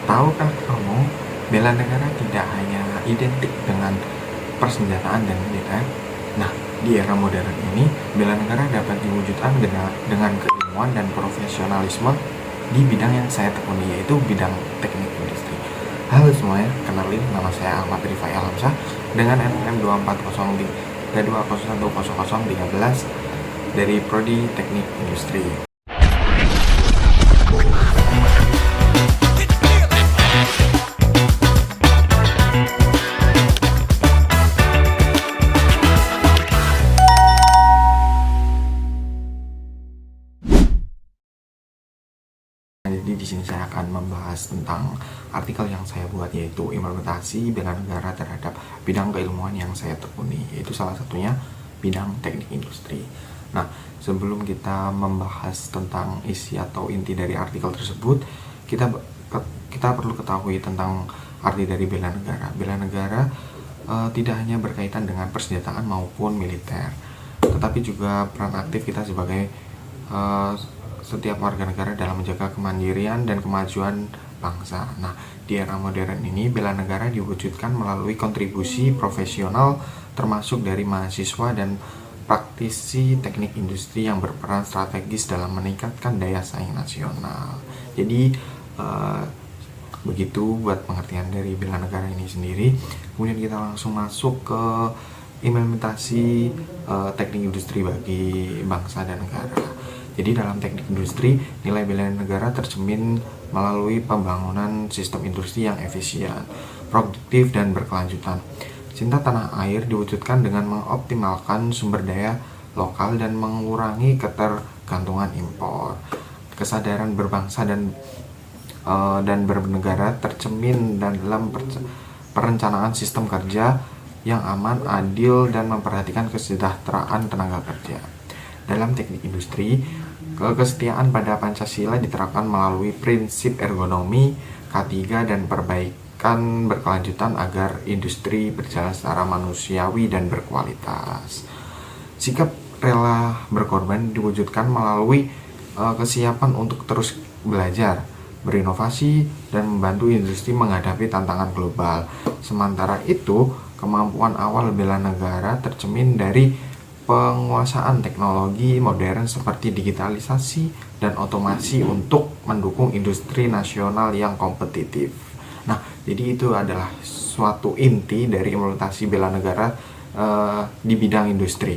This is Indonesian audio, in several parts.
Tahukah kamu, bela negara tidak hanya identik dengan persenjataan dan militer. Nah, di era modern ini, bela negara dapat diwujudkan dengan keilmuan dan profesionalisme di bidang yang saya tekuni, yaitu bidang teknik industri. Halo semuanya, kenalin, nama saya Ahmad Rifai Alamsyah dengan NPM 24013 dari Prodi Teknik Industri. Jadi di sini saya akan membahas tentang artikel yang saya buat, yaitu implementasi bela negara terhadap bidang keilmuan yang saya tekuni, yaitu salah satunya bidang teknik industri. Nah, sebelum kita membahas tentang isi atau inti dari artikel tersebut, kita perlu ketahui tentang arti dari bela negara. Bela negara tidak hanya berkaitan dengan persenjataan maupun militer, tetapi juga peran aktif kita sebagai setiap warga negara dalam menjaga kemandirian dan kemajuan bangsa. Nah, di era modern ini, bela negara diwujudkan melalui kontribusi profesional termasuk dari mahasiswa dan praktisi teknik industri yang berperan strategis dalam meningkatkan daya saing nasional. Jadi, begitu buat pengertian dari bela negara ini sendiri. Kemudian kita langsung masuk ke implementasi teknik industri bagi bangsa dan negara. Jadi dalam teknik industri, nilai bela negara tercermin melalui pembangunan sistem industri yang efisien, produktif, dan berkelanjutan. Cinta tanah air diwujudkan dengan mengoptimalkan sumber daya lokal dan mengurangi ketergantungan impor. Kesadaran berbangsa dan bernegara tercermin dalam perencanaan sistem kerja yang aman, adil, dan memperhatikan kesejahteraan tenaga kerja. Dalam teknik industri, kesetiaan pada Pancasila diterapkan melalui prinsip ergonomi, K3, dan perbaikan berkelanjutan agar industri berjalan secara manusiawi dan berkualitas. Sikap rela berkorban diwujudkan melalui kesiapan untuk terus belajar, berinovasi, dan membantu industri menghadapi tantangan global. Sementara itu, kemampuan awal bela negara tercermin dari penguasaan teknologi modern seperti digitalisasi dan otomasi untuk mendukung industri nasional yang kompetitif. Nah, jadi itu adalah suatu inti dari implementasi bela negara di bidang industri.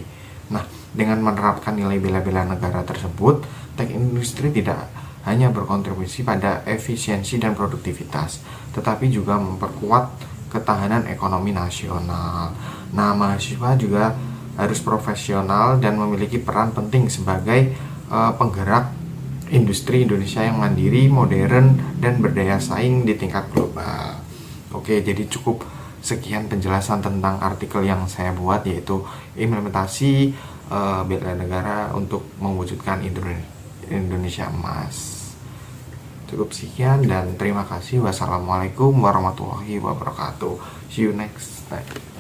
Nah, dengan menerapkan nilai bela negara tersebut, teknik industri tidak hanya berkontribusi pada efisiensi dan produktivitas, tetapi juga memperkuat ketahanan ekonomi nasional. Nah, mahasiswa juga harus profesional dan memiliki peran penting sebagai penggerak industri Indonesia yang mandiri, modern, dan berdaya saing di tingkat global. Oke, jadi cukup sekian penjelasan tentang artikel yang saya buat, yaitu implementasi bela negara untuk mewujudkan Indonesia emas. Cukup sekian dan terima kasih. Wassalamualaikum warahmatullahi wabarakatuh. See you next time.